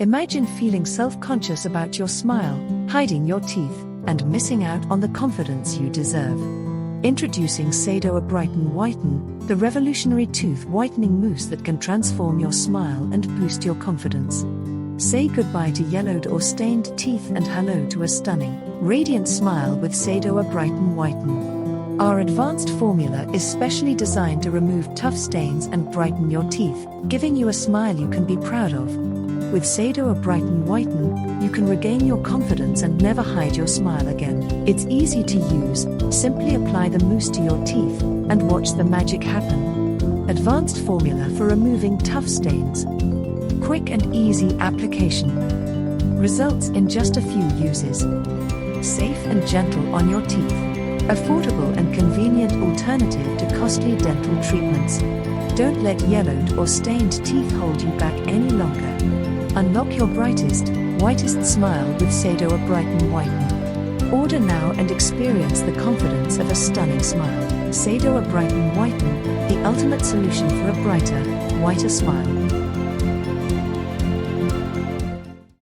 Imagine feeling self-conscious about your smile, hiding your teeth, and missing out on the confidence you deserve. Introducing SADOER Brighten Whiten, the revolutionary tooth whitening mousse that can transform your smile and boost your confidence. Say goodbye to yellowed or stained teeth and hello to a stunning, radiant smile with SADOER Brighten Whiten. Our advanced formula is specially designed to remove tough stains and brighten your teeth, giving you a smile you can be proud of. With SADOER Brighten Whiten, you can regain your confidence and never hide your smile again. It's easy to use, simply apply the mousse to your teeth, and watch the magic happen. Advanced formula for removing tough stains. Quick and easy application. Results in just a few uses. Safe and gentle on your teeth. Affordable and convenient alternative to costly dental treatments. Don't let yellowed or stained teeth hold you back any longer. Unlock your brightest, whitest smile with SADOER Brighten Whiten. Order now and experience the confidence of a stunning smile. SADOER Brighten Whiten, the ultimate solution for a brighter, whiter smile.